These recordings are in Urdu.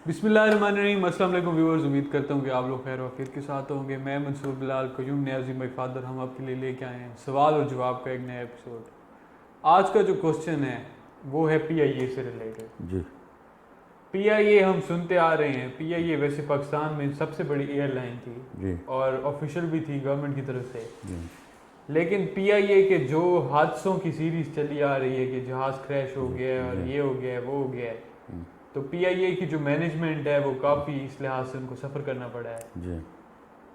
بسم اللہ الرحمن الرحیم۔ السلام علیکم ویورز، امید کرتا ہوں کہ آپ لوگ خیر و عافیت کے ساتھ ہوں گے۔ میں منصور بلال قیوم نیازی مائی فادر، ہم آپ کے لیے لے کے آئے ہیں سوال اور جواب کا ایک نیا ایپیسوڈ۔ آج کا جو کوسچن ہے وہ ہے پی آئی اے سے ریلیٹڈ۔ جی پی آئی اے ہم سنتے آ رہے ہیں، پی آئی اے ویسے پاکستان میں سب سے بڑی ایئر لائن تھی جی اور آفیشیل بھی تھی گورنمنٹ کی طرف سے، جی لیکن پی آئی اے کے جو حادثوں کی سیریز چلی آ رہی ہے کہ جہاز کریش ہو گیا ہے اور جی یہ ہو گیا ہے وہ ہو گیا ہے، تو پی آئی اے کی جو مینجمنٹ ہے وہ کافی اس لحاظ سے ان کو سفر کرنا پڑا ہے۔ جی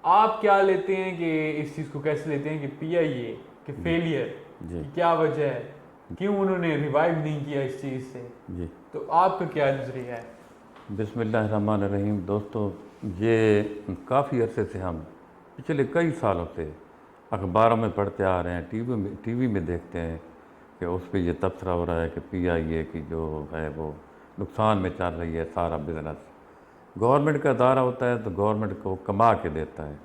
آپ کیا لیتے ہیں کہ اس چیز کو کیسے لیتے ہیں کہ پی آئی اے کے فیلئر جی کی کیا وجہ ہے، کیوں انہوں نے ریوائیو نہیں کیا اس چیز سے، جی تو آپ کا کیا نظریہ ہے؟ بسم اللہ الرحمن الرحیم۔ دوستو، یہ کافی عرصے سے ہم پچھلے کئی سالوں سے اخباروں میں پڑھتے آ رہے ہیں، ٹی وی میں دیکھتے ہیں کہ اس پہ یہ تبصرہ ہو رہا ہے کہ پی آئی اے کی جو ہے وہ نقصان میں چل رہی ہے سارا بزنس۔ گورنمنٹ کا ادارہ ہوتا ہے تو گورنمنٹ کو کما کے دیتا ہے۔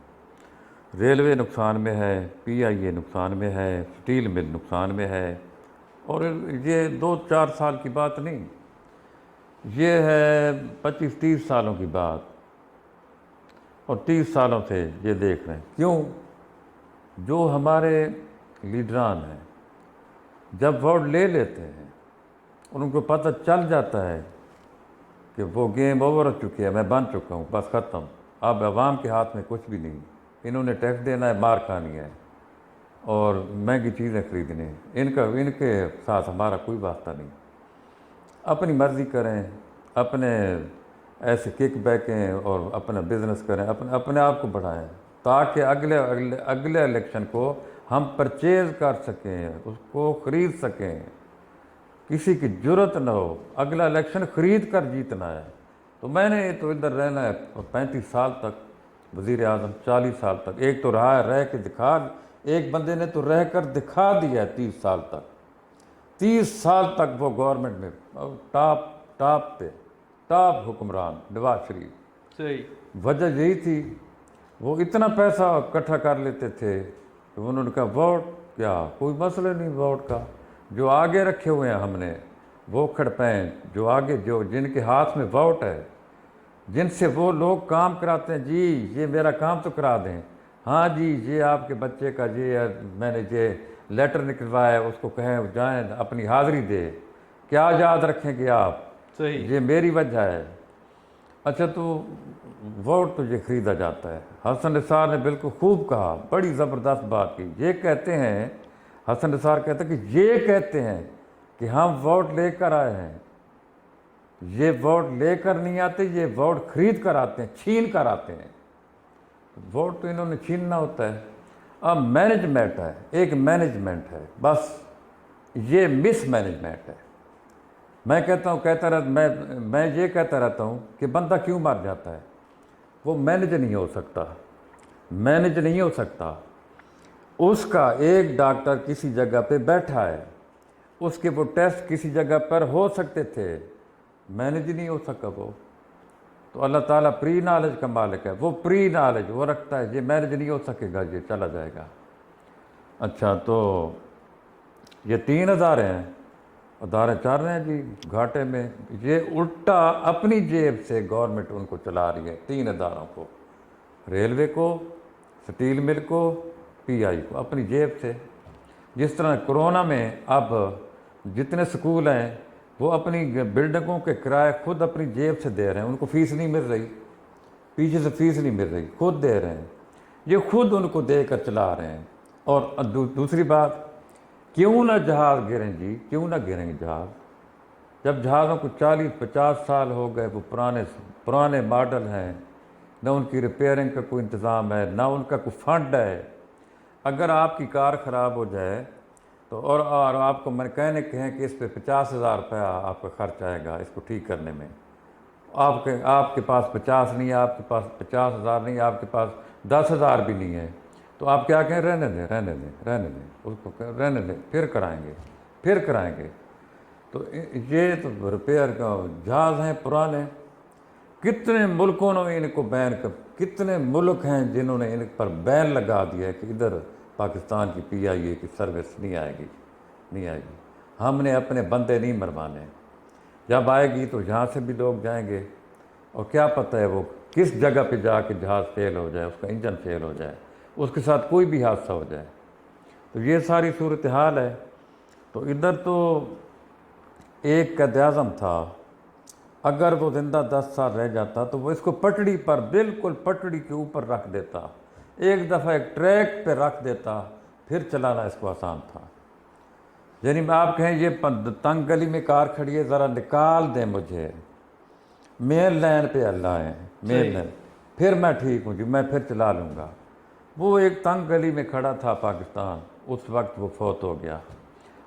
ریلوے نقصان میں ہے، پی آئی اے نقصان میں ہے، سٹیل مل نقصان میں ہے، اور یہ 2-4 سال کی بات نہیں، یہ ہے 25-30 سالوں کی بات، اور 30 سالوں سے یہ دیکھ رہے ہیں۔ کیوں؟ جو ہمارے لیڈران ہیں جب ووٹ لے لیتے ہیں اور ان کو پتہ چل جاتا ہے کہ وہ گیم اوور ہو چکی ہے، میں بن چکا ہوں، بس ختم، اب عوام کے ہاتھ میں کچھ بھی نہیں، انہوں نے ٹیکس دینا ہے، مار کھانی ہے اور مہنگی چیزیں خریدنی ہیں، ان کے ساتھ ہمارا کوئی واسطہ نہیں، اپنی مرضی کریں، اپنے ایسے کک بیکیں اور اپنا بزنس کریں، اپنے آپ کو بڑھائیں تاکہ اگلے الیکشن کو ہم پرچیز کر سکیں، اس کو خرید سکیں، کسی کی جرت نہ ہو، اگلا الیکشن خرید کر جیتنا ہے۔ تو میں نے تو ادھر رہنا ہے 35 سال تک، وزیر اعظم 40 سال تک، ایک تو رہ کے دکھا، ایک بندے نے تو رہ کر دکھا دیا ہے 30 سال تک، 30 سال تک وہ گورنمنٹ میں ٹاپ پہ ٹاپ حکمران نواز شریف۔ صحیح۔ وجہ یہی تھی، وہ اتنا پیسہ اکٹھا کر لیتے تھے کہ انہوں نے کہا ووٹ کیا، کوئی مسئلہ نہیں ووٹ کا، جو آگے رکھے ہوئے ہیں ہم نے وہ کھڑپیں، جو آگے جن کے ہاتھ میں ووٹ ہے، جن سے وہ لوگ کام کراتے ہیں، جی یہ میرا کام تو کرا دیں، ہاں جی یہ آپ کے بچے کا جی میں نے یہ لیٹر نکلوایا ہے، اس کو کہیں جائیں اپنی حاضری دے، کیا یاد رکھیں گے آپ، صحیح۔ یہ میری وجہ ہے۔ اچھا، تو ووٹ تو یہ خریدا جاتا ہے۔ حسن نثار نے بالکل خوب کہا، بڑی زبردست بات کی، یہ کہتے ہیں، حسن نثار کہتے ہیں کہ یہ کہتے ہیں کہ ہم ووٹ لے کر آئے ہیں، یہ ووٹ لے کر نہیں آتے، یہ ووٹ خرید کر آتے ہیں، چھین کر آتے ہیں۔ ووٹ تو انہوں نے چھیننا ہوتا ہے۔ اب مینجمنٹ ہے، ایک مینجمنٹ ہے، بس یہ مس مینجمنٹ ہے۔ میں یہ کہتا رہتا ہوں کہ بندہ کیوں مر جاتا ہے، وہ مینج نہیں ہو سکتا۔ اس کا ایک ڈاکٹر کسی جگہ پہ بیٹھا ہے، اس کے وہ ٹیسٹ کسی جگہ پر ہو سکتے تھے، مینج نہیں ہو سکا وہ، تو اللہ تعالیٰ پری نالج کا مالک ہے، وہ پری نالج وہ رکھتا ہے، یہ مینج نہیں ہو سکے گا، یہ چلا جائے گا۔ اچھا، تو یہ 3 ہیں، ادارے چل رہے ہیں جی گھاٹے میں، یہ الٹا اپنی جیب سے گورنمنٹ ان کو چلا رہی ہے، 3 اداروں کو، ریلوے کو، سٹیل مل کو، پی آئی کو، اپنی جیب سے۔ جس طرح کرونا میں اب جتنے سکول ہیں وہ اپنی بلڈنگوں کے کرائے خود اپنی جیب سے دے رہے ہیں، ان کو فیس نہیں مل رہی، پیچھے سے فیس نہیں مل رہی، خود دے رہے ہیں، یہ خود ان کو دے کر چلا رہے ہیں۔ اور دوسری بات، کیوں نہ جہاز گریں جی، کیوں نہ گریں جہاز، جب جہازوں کو 40-50 سال ہو گئے، وہ پرانے ماڈل ہیں، نہ ان کی ریپیئرنگ کا کوئی انتظام ہے، نہ ان کا کوئی فنڈ ہے۔ اگر آپ کی کار خراب ہو جائے تو اور آپ کو میکینک کہیں کہ اس پہ 50,000 روپیہ آپ کا خرچ آئے گا اس کو ٹھیک کرنے میں، آپ کے پاس 50 نہیں ہے، آپ کے پاس 50,000 نہیں ہے، آپ کے پاس 10,000 بھی نہیں ہے، تو آپ کیا کہیں، رہنے دیں اس کو رہنے دیں، پھر کرائیں گے۔ تو یہ تو ریپیئر کا جہاز ہیں پرانے، کتنے ملکوں نے ان کو کتنے ملک ہیں جنہوں نے ان پر بین لگا دیا ہے کہ ادھر پاکستان کی پی آئی اے کی سروس نہیں آئے گی، ہم نے اپنے بندے نہیں مروانے، جب آئے گی تو یہاں سے بھی لوگ جائیں گے، اور کیا پتہ ہے وہ کس جگہ پہ جا کے جہاز فیل ہو جائے، اس کا انجن فیل ہو جائے، اس کے ساتھ کوئی بھی حادثہ ہو جائے۔ تو یہ ساری صورتحال ہے۔ تو ادھر تو ایک قائد اعظم تھا، اگر وہ زندہ 10 سال رہ جاتا تو وہ اس کو پٹڑی پر، بالکل پٹڑی کے اوپر رکھ دیتا، ایک دفعہ ایک ٹریک پہ رکھ دیتا، پھر چلانا اس کو آسان تھا۔ یعنی آپ کہیں یہ تنگ گلی میں کار کھڑی ہے، ذرا نکال دیں مجھے، مین لائن پہ اللہ ہے، مین لائن، پھر میں ٹھیک ہوں جی، میں پھر چلا لوں گا۔ وہ ایک تنگ گلی میں کھڑا تھا پاکستان، اس وقت وہ فوت ہو گیا۔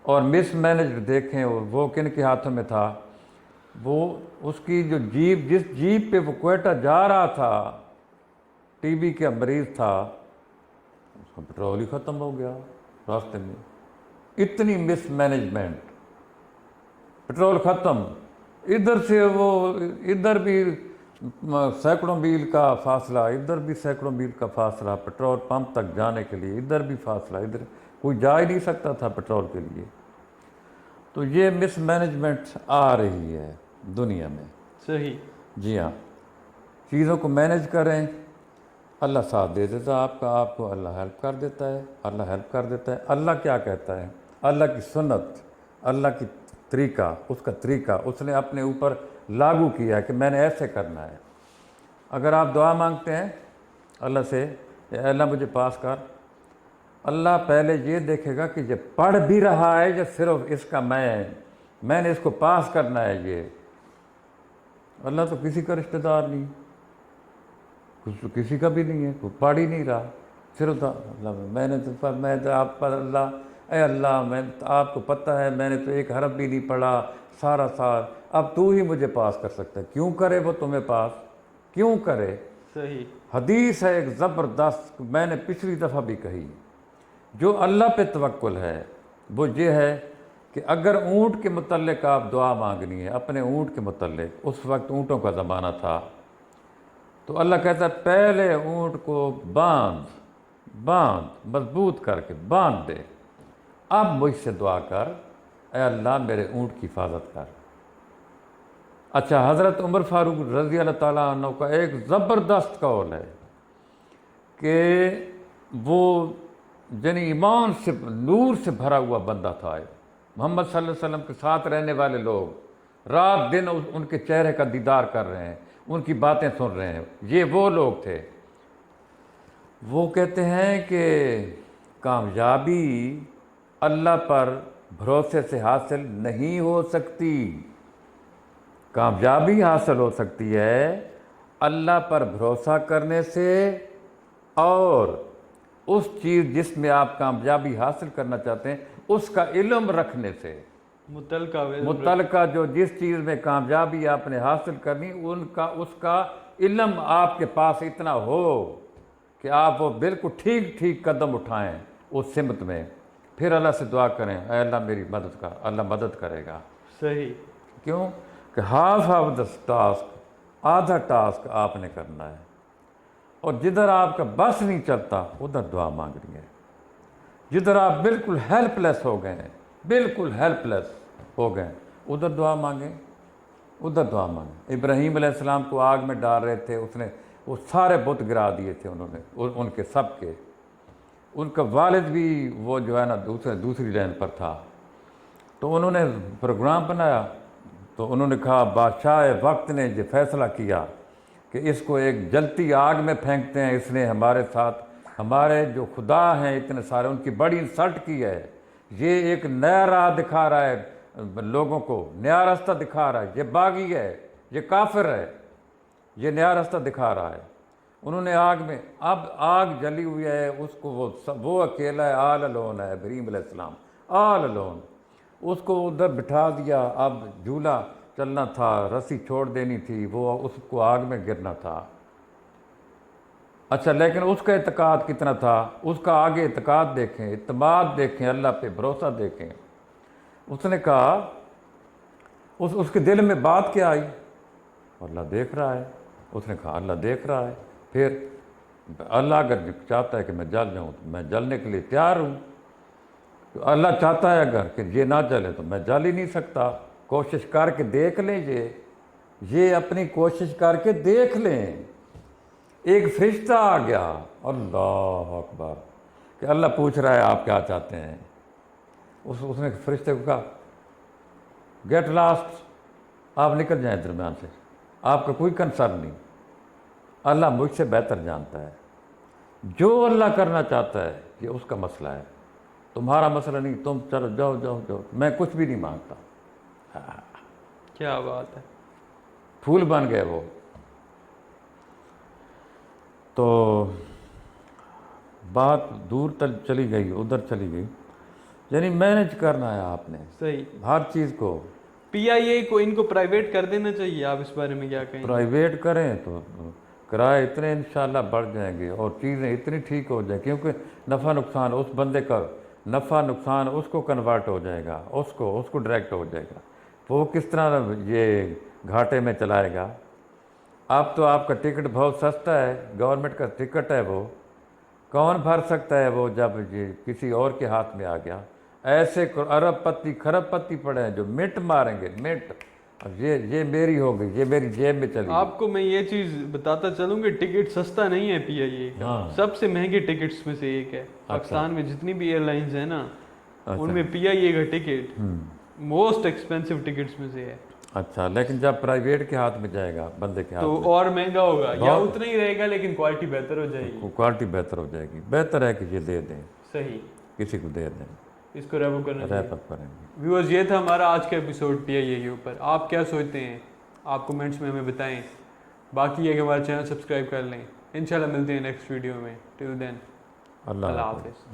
اور مس مینیجر دیکھیں وہ کن کے ہاتھوں میں تھا، وہ اس کی جو جیپ، جس جیپ پہ وہ کوئٹہ جا رہا تھا، ٹی بی کا مریض تھا، اس کا پٹرول ہی ختم ہو گیا راستے میں۔ اتنی مس مینجمنٹ، پٹرول ختم، ادھر سے وہ ادھر بھی سینکڑوں میل کا فاصلہ، ادھر بھی سینکڑوں میل کا فاصلہ پٹرول پمپ تک جانے کے لیے، ادھر بھی فاصلہ، ادھر کوئی جا ہی نہیں سکتا تھا پٹرول کے لیے۔ تو یہ مس مینجمنٹ آ رہی ہے دنیا میں۔ صحیح، جی ہاں، چیزوں کو مینج کریں، اللہ ساتھ دے دیتا آپ کا، آپ کو اللہ ہیلپ کر دیتا ہے، اللہ ہیلپ کر دیتا ہے۔ اللہ کیا کہتا ہے؟ اللہ کی سنت، اللہ کی طریقہ، اس کا طریقہ اس نے اپنے اوپر لاگو کیا کہ میں نے ایسے کرنا ہے۔ اگر آپ دعا مانگتے ہیں اللہ سے، اے اللہ مجھے پاس کر، اللہ پہلے یہ دیکھے گا کہ یہ پڑھ بھی رہا ہے یا صرف اس کا میں نے اس کو پاس کرنا ہے۔ یہ اللہ تو کسی کا رشتہ دار نہیں، کسی کا بھی نہیں ہے، کوئی پڑھ ہی نہیں رہا، صرف اللہ میں تو آپ پر اللہ، اے اللہ میں آپ کو پتہ ہے میں نے تو ایک حرف بھی نہیں پڑھا سارا سال، اب تو ہی مجھے پاس کر سکتا ہے۔ کیوں کرے وہ تمہیں پاس؟ کیوں کرے؟ صحیح، حدیث ہے ایک زبردست، میں نے پچھلی دفعہ بھی کہی، جو اللہ پہ توکل ہے وہ یہ ہے کہ اگر اونٹ کے متعلق آپ دعا مانگنی ہے، اپنے اونٹ کے متعلق، اس وقت اونٹوں کا زمانہ تھا، تو اللہ کہتا ہے پہلے اونٹ کو باندھ مضبوط کر کے باندھ دے، اب مجھ سے دعا کر، اے اللہ میرے اونٹ کی حفاظت کر۔ اچھا، حضرت عمر فاروق رضی اللہ تعالیٰ عنہ کا ایک زبردست قول ہے کہ وہ یعنی ایمان سے، نور سے بھرا ہوا بندہ تھا، محمد صلی اللہ علیہ وسلم کے ساتھ رہنے والے لوگ رات دن ان کے چہرے کا دیدار کر رہے ہیں، ان کی باتیں سن رہے ہیں، یہ وہ لوگ تھے۔ وہ کہتے ہیں کہ کامیابی اللہ پر بھروسے سے حاصل نہیں ہو سکتی، کامیابی حاصل ہو سکتی ہے اللہ پر بھروسہ کرنے سے، اور اس چیز جس میں آپ کامیابی حاصل کرنا چاہتے ہیں اس کا علم رکھنے سے۔ متعلقہ جو جس چیز میں کامیابی آپ نے حاصل کرنی، اس کا علم آپ کے پاس اتنا ہو کہ آپ وہ بالکل ٹھیک قدم اٹھائیں اس سمت میں، پھر اللہ سے دعا کریں، اے اللہ میری مدد کر، اللہ مدد کرے گا۔ صحیح، کیوں کہ ہاف آف دا ٹاسک، آدھا ٹاسک آپ نے کرنا ہے، اور جدھر آپ کا بس نہیں چلتا ادھر دعا مانگنی ہے۔ جدھر آپ بالکل ہیلپ لیس ہو گئے ہیں، بالکل ہیلپ لیس ہو گئے، ادھر دعا مانگیں، ادھر دعا مانگیں۔ ابراہیم علیہ السلام کو آگ میں ڈال رہے تھے، اس نے وہ سارے بت گرا دیے تھے انہوں نے، ان کے سب کے، ان کا والد بھی وہ جو ہے نا دوسری لائن پر تھا، تو انہوں نے پروگرام بنایا، تو انہوں نے کہا بادشاہ وقت نے یہ فیصلہ کیا کہ اس کو ایک جلتی آگ میں پھینکتے ہیں، اس نے ہمارے ساتھ، ہمارے جو خدا ہیں اتنے سارے، ان کی بڑی انسلٹ کی ہے، یہ ایک نیا راہ دکھا رہا ہے لوگوں کو، نیا راستہ دکھا رہا ہے، یہ باغی ہے، یہ کافر ہے، یہ نیا راستہ دکھا رہا ہے۔ انہوں نے آگ میں، اب آگ جلی ہوئی ہے، اس کو وہ اکیلا ہے، آل الون ہے ابراہیم علیہ السلام، آل الون، اس کو ادھر بٹھا دیا، اب جھولا چلنا تھا، رسی چھوڑ دینی تھی، وہ اس کو آگ میں گرنا تھا۔ اچھا، لیکن اس کا اعتقاد کتنا تھا، اس کا آگے اعتقاد دیکھیں، اعتماد دیکھیں، اللہ پہ بھروسہ دیکھیں۔ اس نے کہا، اس کے دل میں بات کیا آئی، اللہ دیکھ رہا ہے، اس نے کہا اللہ دیکھ رہا ہے، پھر اللہ اگر چاہتا ہے کہ میں جل جاؤں تو میں جلنے کے لیے تیار ہوں، اللہ چاہتا ہے اگر کہ یہ نہ جلے تو میں جل ہی نہیں سکتا، کوشش کر کے دیکھ لیں یہ، یہ اپنی کوشش کر کے دیکھ لیں. ایک فرشتہ آ گیا, اللہ اکبر, کہ اللہ پوچھ رہا ہے آپ کیا چاہتے ہیں. اس نے فرشتے کو کہا گیٹ لاسٹ, آپ نکل جائیں درمیان سے, آپ کا کوئی کنسرن نہیں, اللہ مجھ سے بہتر جانتا ہے. جو اللہ کرنا چاہتا ہے یہ اس کا مسئلہ ہے, تمہارا مسئلہ نہیں. تم چلو جاؤ جاؤ جاؤ, میں کچھ بھی نہیں مانگتا. کیا بات ہے. پھول بن گئے وہ. تو بات دور تک چلی گئی, ادھر چلی گئی. یعنی مینج کرنا ہے آپ نے صحیح. ہر چیز کو. پی آئی اے کو ان کو پرائیویٹ کر دینا چاہیے, آپ اس بارے میں کیا کہیں؟ پرائیویٹ کریں تو کرائے اتنے انشاءاللہ بڑھ جائیں گے اور چیزیں اتنی ٹھیک ہو جائیں, کیونکہ نفع نقصان اس بندے کا, نفع نقصان اس کو کنورٹ ہو جائے گا, اس کو ڈائریکٹ ہو جائے گا. وہ کس طرح یہ گھاٹے میں چلائے گا. اب تو آپ کا ٹکٹ بہت سستا ہے, گورنمنٹ کا ٹکٹ ہے, وہ کون بھر سکتا ہے وہ جب یہ کسی اور کے ہاتھ میں آ گیا. ایسے ارب پتی خرب پتی پڑے ہیں جو منٹ ماریں گے, منٹ. اب یہ میری ہو گئی, یہ میری جیب میں چلی گئی. آپ کو میں یہ چیز بتاتا چلوں کہ ٹکٹ سستا نہیں ہے پی آئی اے کا, سب سے مہنگے ٹکٹس میں سے ایک ہے. پاکستان میں جتنی بھی ایئر لائنز ہیں نا, ان میں پی آئی اے کا ٹکٹ موسٹ ایکسپینسو ٹکٹس میں سے ہے. اچھا, لیکن جب پرائیویٹ کے ہاتھ میں جائے گا, بندے کے ہاتھ تو میں, اور مہنگا ہوگا, یا اتنا ہی رہے گا لیکن کوالٹی بہتر ہو جائے گی. کوالٹی بہتر ہو جائے گی. بہتر ہے کہ یہ دے دیں, صحیح, کسی کو دے دیں, اس کو ریپ اپ کرنا چاہیے. ریپ اپ کریں گے. ویورز, یہ تھا ہمارا آج کا ایپیسوڈ پی آئی اے کے اوپر. آپ کیا سوچتے ہیں, آپ کمنٹس میں ہمیں بتائیں. باقی یہ کہ ہمارا چینل سبسکرائب کر لیں. انشاءاللہ ملتے ہیں نیکسٹ ویڈیو میں. ٹل دین, اللہ حافظ.